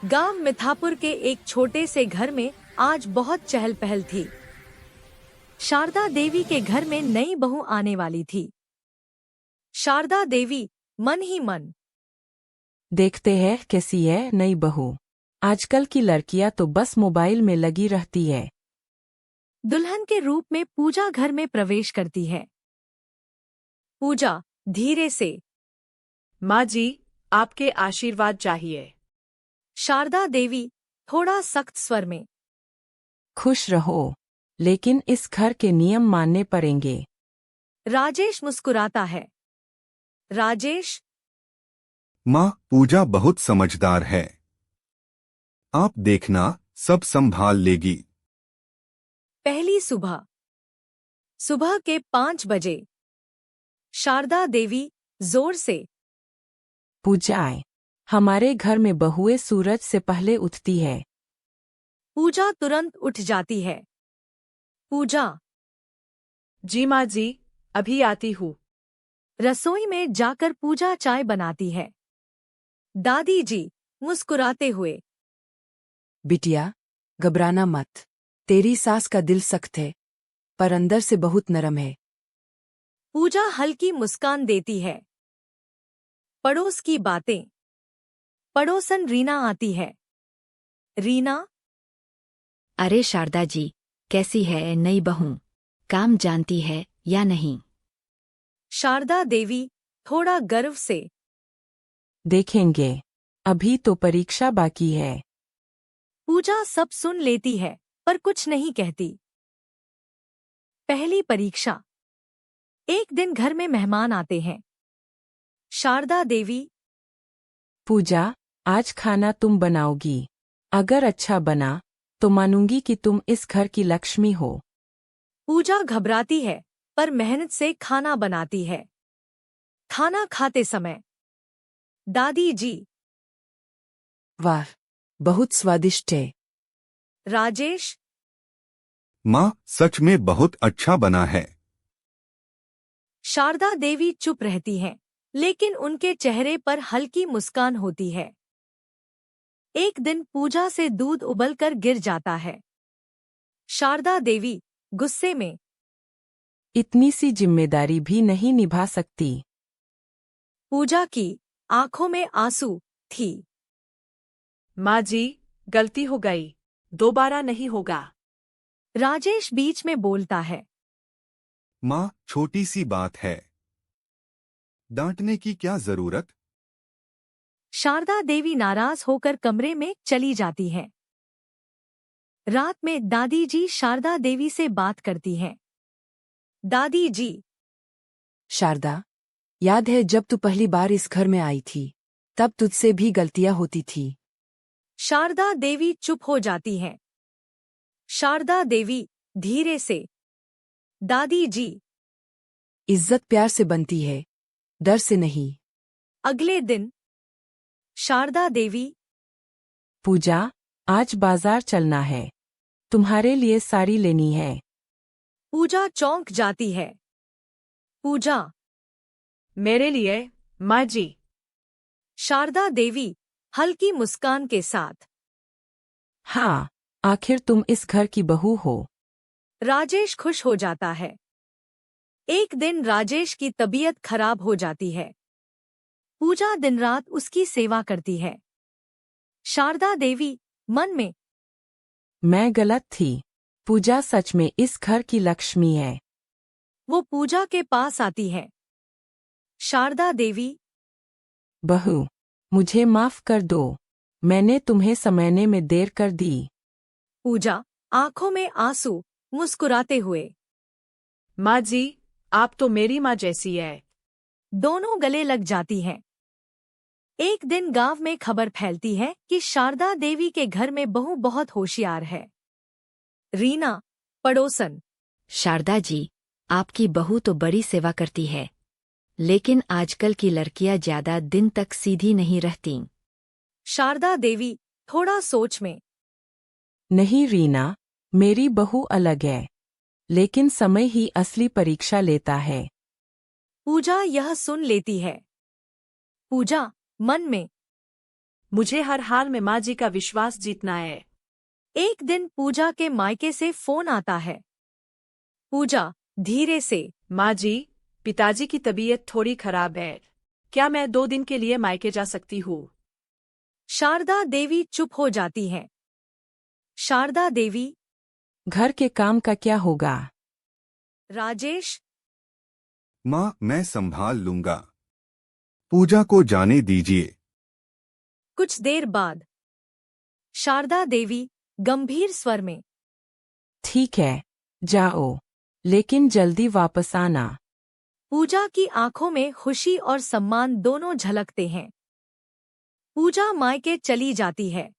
गांव मिथापुर के एक छोटे से घर में आज बहुत चहल पहल थी। शारदा देवी के घर में नई बहू आने वाली थी। शारदा देवी मन ही मन, देखते हैं कैसी है नई बहू। आजकल की लड़कियां तो बस मोबाइल में लगी रहती है। दुल्हन के रूप में पूजा घर में प्रवेश करती है। पूजा धीरे से, माँ जी, आपके आशीर्वाद चाहिए। शारदा देवी थोड़ा सख्त स्वर में, खुश रहो, लेकिन इस घर के नियम मानने पड़ेंगे। राजेश मुस्कुराता है। राजेश, माँ, पूजा बहुत समझदार है। आप देखना, सब संभाल लेगी। पहली सुबह, सुबह के 5 बजे। शारदा देवी जोर से, पूजाएं, हमारे घर में बहुएं सूरज से पहले उठती है। पूजा तुरंत उठ जाती है। पूजा जी माँ जी, अभी आती हूँ। रसोई में जाकर पूजा चाय बनाती है। दादी जी मुस्कुराते हुए, बिटिया, घबराना मत। तेरी सास का दिल सख्त है, पर अंदर से बहुत नरम है। पूजा हल्की मुस्कान देती है। पड़ोस की बातें। पड़ोसन रीना आती है। रीना, अरे शारदा जी, कैसी है नई बहू? काम जानती है या नहीं? शारदा देवी थोड़ा गर्व से, देखेंगे, अभी तो परीक्षा बाकी है। पूजा सब सुन लेती है पर कुछ नहीं कहती। पहली परीक्षा। एक दिन घर में मेहमान आते हैं। शारदा देवी, पूजा, आज खाना तुम बनाओगी। अगर अच्छा बना तो मानूंगी कि तुम इस घर की लक्ष्मी हो। पूजा घबराती है पर मेहनत से खाना बनाती है। खाना खाते समय, दादी जी, वाह, बहुत स्वादिष्ट है। राजेश, माँ, सच में बहुत अच्छा बना है। शारदा देवी चुप रहती हैं, लेकिन उनके चेहरे पर हल्की मुस्कान होती है। एक दिन पूजा से दूध उबलकर गिर जाता है। शारदा देवी गुस्से में, इतनी सी जिम्मेदारी भी नहीं निभा सकती। पूजा की आंखों में आंसू थी। माँ जी, गलती हो गई, दोबारा नहीं होगा। राजेश बीच में बोलता है। माँ, छोटी सी बात है, डांटने की क्या जरूरत। शारदा देवी नाराज होकर कमरे में चली जाती हैं। रात में दादी जी शारदा देवी से बात करती हैं। दादी जी, शारदा, याद है जब तू पहली बार इस घर में आई थी, तब तुझसे भी गलतियां होती थी। शारदा देवी चुप हो जाती हैं। शारदा देवी धीरे से, दादी जी। इज्जत प्यार से बनती है, डर से नहीं। अगले दिन, शारदा देवी, पूजा, आज बाजार चलना है। तुम्हारे लिए साड़ी लेनी है। पूजा चौंक जाती है। पूजा, मेरे लिए, माँ जी। शारदा देवी हल्की मुस्कान के साथ, हाँ, आखिर तुम इस घर की बहू हो। राजेश खुश हो जाता है। एक दिन राजेश की तबीयत खराब हो जाती है। पूजा दिन रात उसकी सेवा करती है। शारदा देवी मन में, मैं गलत थी। पूजा सच में इस घर की लक्ष्मी है। वो पूजा के पास आती है। शारदा देवी, बहू, मुझे माफ कर दो। मैंने तुम्हें समझने में देर कर दी। पूजा आंखों में आंसू, मुस्कुराते हुए, माँ जी, आप तो मेरी माँ जैसी है। दोनों गले लग जाती हैं। एक दिन गांव में खबर फैलती है कि शारदा देवी के घर में बहू बहुत होशियार है। रीना, पड़ोसन, शारदा जी, आपकी बहू तो बड़ी सेवा करती है, लेकिन आजकल की लड़कियां ज्यादा दिन तक सीधी नहीं रहती। शारदा देवी थोड़ा सोच में, नहीं रीना, मेरी बहू अलग है, लेकिन समय ही असली परीक्षा लेता है। पूजा यह सुन लेती है। पूजा मन में, मुझे हर हाल में माँ जी का विश्वास जीतना है। एक दिन पूजा के मायके से फोन आता है। पूजा धीरे से, माँ जी, पिताजी की तबीयत थोड़ी खराब है। क्या मैं 2 दिन के लिए मायके जा सकती हूँ? शारदा देवी चुप हो जाती है। शारदा देवी, घर के काम का क्या होगा? राजेश, माँ, मैं संभाल लूंगा। पूजा को जाने दीजिए। कुछ देर बाद शारदा देवी गंभीर स्वर में, ठीक है, जाओ, लेकिन जल्दी वापस आना। पूजा की आंखों में खुशी और सम्मान दोनों झलकते हैं। पूजा मायके चली जाती है।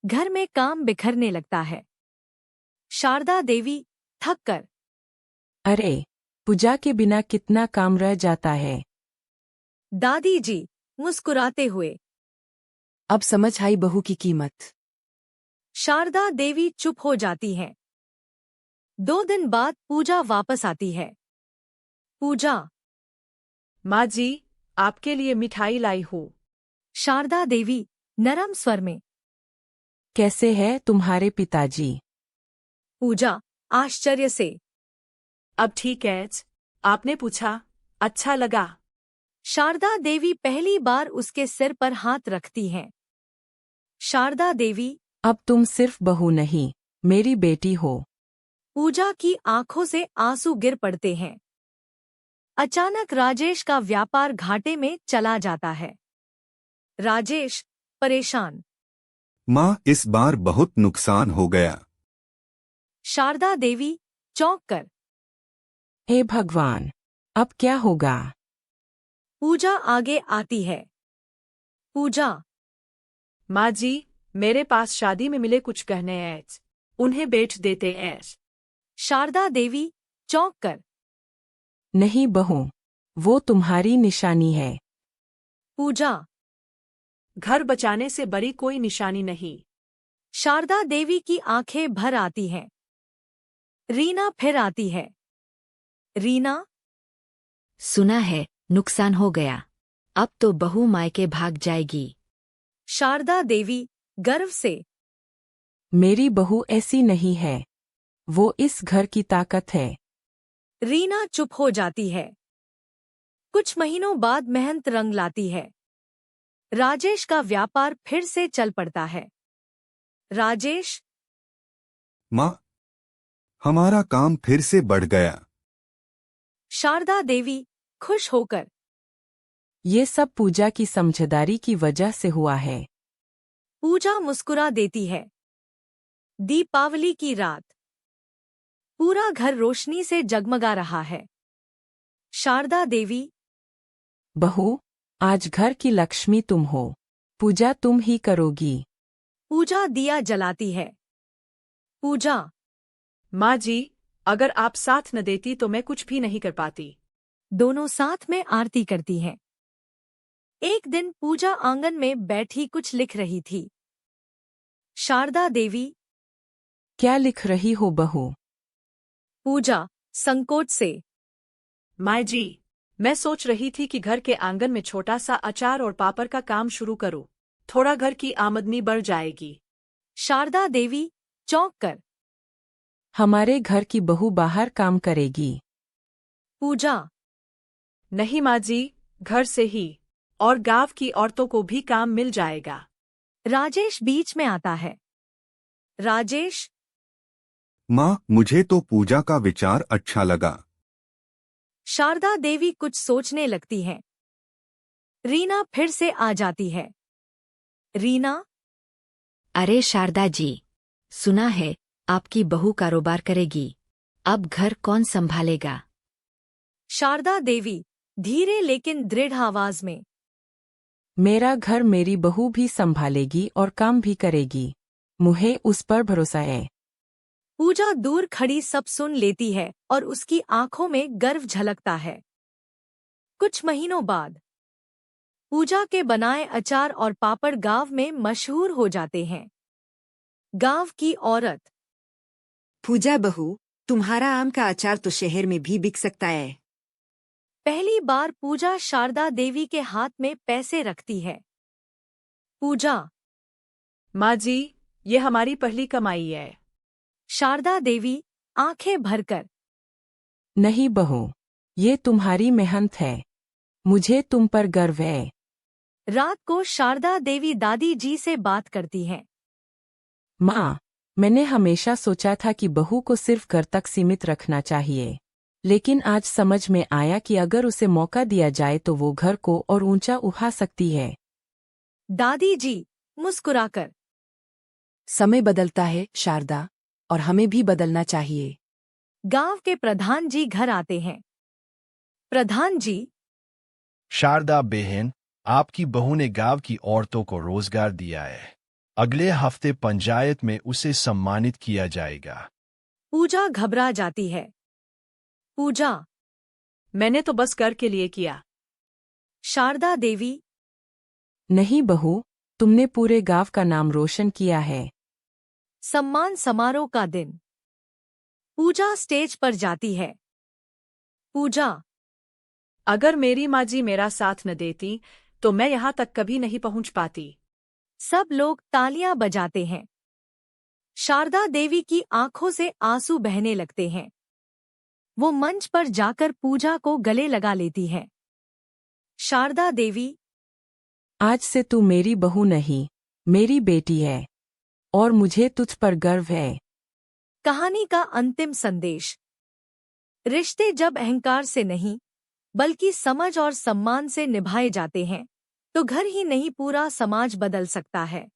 घर में काम बिखरने लगता है। शारदा देवी थक कर, अरे, पूजा के बिना कितना काम रह जाता है। दादी जी मुस्कुराते हुए। अब समझ आई बहू की कीमत। शारदा देवी चुप हो जाती हैं। 2 दिन बाद पूजा वापस आती है। पूजा, माँ जी, आपके लिए मिठाई लाई हूँ। शारदा देवी नरम स्वर में। कैसे है तुम्हारे पिताजी? पूजा आश्चर्य से। अब ठीक है। आपने पूछा, अच्छा लगा। शारदा देवी पहली बार उसके सिर पर हाथ रखती हैं। शारदा देवी, अब तुम सिर्फ बहू नहीं, मेरी बेटी हो। पूजा की आंखों से आंसू गिर पड़ते हैं। अचानक राजेश का व्यापार घाटे में चला जाता है। राजेश परेशान। माँ, इस बार बहुत नुकसान हो गया। शारदा देवी चौंक कर। हे भगवान, अब क्या होगा? पूजा आगे आती है। पूजा, माँ जी, मेरे पास शादी में मिले कुछ गहने हैं, उन्हें बेच देते हैं। शारदा देवी चौंक कर। नहीं बहू, वो तुम्हारी निशानी है। पूजा, घर बचाने से बड़ी कोई निशानी नहीं। शारदा देवी की आंखें भर आती हैं। रीना फिर आती है। रीना, सुना है, नुकसान हो गया। अब तो बहू मायके भाग जाएगी। शारदा देवी गर्व से। मेरी बहू ऐसी नहीं है। वो इस घर की ताकत है। रीना चुप हो जाती है। कुछ महीनों बाद मेहनत रंग लाती है। राजेश का व्यापार फिर से चल पड़ता है। राजेश, माँ, हमारा काम फिर से बढ़ गया। शारदा देवी खुश होकर। ये सब पूजा की समझदारी की वजह से हुआ है। पूजा मुस्कुरा देती है। दीपावली की रात। पूरा घर रोशनी से जगमगा रहा है। शारदा देवी, बहू, आज घर की लक्ष्मी तुम हो। पूजा तुम ही करोगी। पूजा दिया जलाती है। पूजा, माँ जी, अगर आप साथ न देती तो मैं कुछ भी नहीं कर पाती। दोनों साथ में आरती करती हैं। एक दिन पूजा आंगन में बैठी कुछ लिख रही थी। शारदा देवी, क्या लिख रही हो बहू? पूजा संकोच से। माँ जी, मैं सोच रही थी कि घर के आंगन में छोटा सा अचार और पापड़ का काम शुरू करूं। थोड़ा घर की आमदनी बढ़ जाएगी। शारदा देवी चौंक कर। हमारे घर की बहू बाहर काम करेगी। पूजा, नहीं माँ जी, घर से ही, और गांव की औरतों को भी काम मिल जाएगा। राजेश बीच में आता है। राजेश, माँ, मुझे तो पूजा का विचार अच्छा लगा। शारदा देवी कुछ सोचने लगती है। रीना फिर से आ जाती है। रीना, अरे शारदा जी, सुना है आपकी बहू कारोबार करेगी। अब घर कौन संभालेगा? शारदा देवी धीरे लेकिन दृढ़ आवाज में। मेरा घर मेरी बहू भी संभालेगी और काम भी करेगी। मुझे उस पर भरोसा है। पूजा दूर खड़ी सब सुन लेती है और उसकी आंखों में गर्व झलकता है। कुछ महीनों बाद पूजा के बनाए अचार और पापड़ गांव में मशहूर हो जाते हैं। गांव की औरत, पूजा बहू, तुम्हारा आम का अचार तो शहर में भी बिक सकता है। पहली बार पूजा शारदा देवी के हाथ में पैसे रखती है। पूजा। माँ जी, ये हमारी पहली कमाई है। शारदा देवी आंखें भरकर। नहीं बहू, ये तुम्हारी मेहनत है। मुझे तुम पर गर्व है। रात को शारदा देवी दादी जी से बात करती हैं। माँ, मैंने हमेशा सोचा था कि बहू को सिर्फ घर तक सीमित रखना चाहिए, लेकिन आज समझ में आया कि अगर उसे मौका दिया जाए तो वो घर को और ऊंचा उठा सकती है। दादी जी मुस्कुराकर। समय बदलता है शारदा, और हमें भी बदलना चाहिए। गांव के प्रधान जी घर आते हैं। प्रधान जी। शारदा बहन, आपकी बहू ने गांव की औरतों को रोजगार दिया है। अगले हफ्ते पंचायत में उसे सम्मानित किया जाएगा। पूजा घबरा जाती है। पूजा। मैंने तो बस कर के लिए किया। शारदा देवी। नहीं बहू, तुमने पूरे गांव का नाम रोशन किया है। सम्मान समारोह का दिन। पूजा स्टेज पर जाती है। पूजा। अगर मेरी माँ जी मेरा साथ न देती तो मैं यहाँ तक कभी नहीं पहुँच पाती। सब लोग तालियां बजाते हैं। शारदा देवी की आंखों से आंसू बहने लगते हैं। वो मंच पर जाकर पूजा को गले लगा लेती हैं। शारदा देवी। आज से तू मेरी बहू नहीं, मेरी बेटी है, और मुझे तुझ पर गर्व है। कहानी का अंतिम संदेश। रिश्ते जब अहंकार से नहीं बल्कि समझ और सम्मान से निभाए जाते हैं तो घर ही नहीं पूरा समाज बदल सकता है।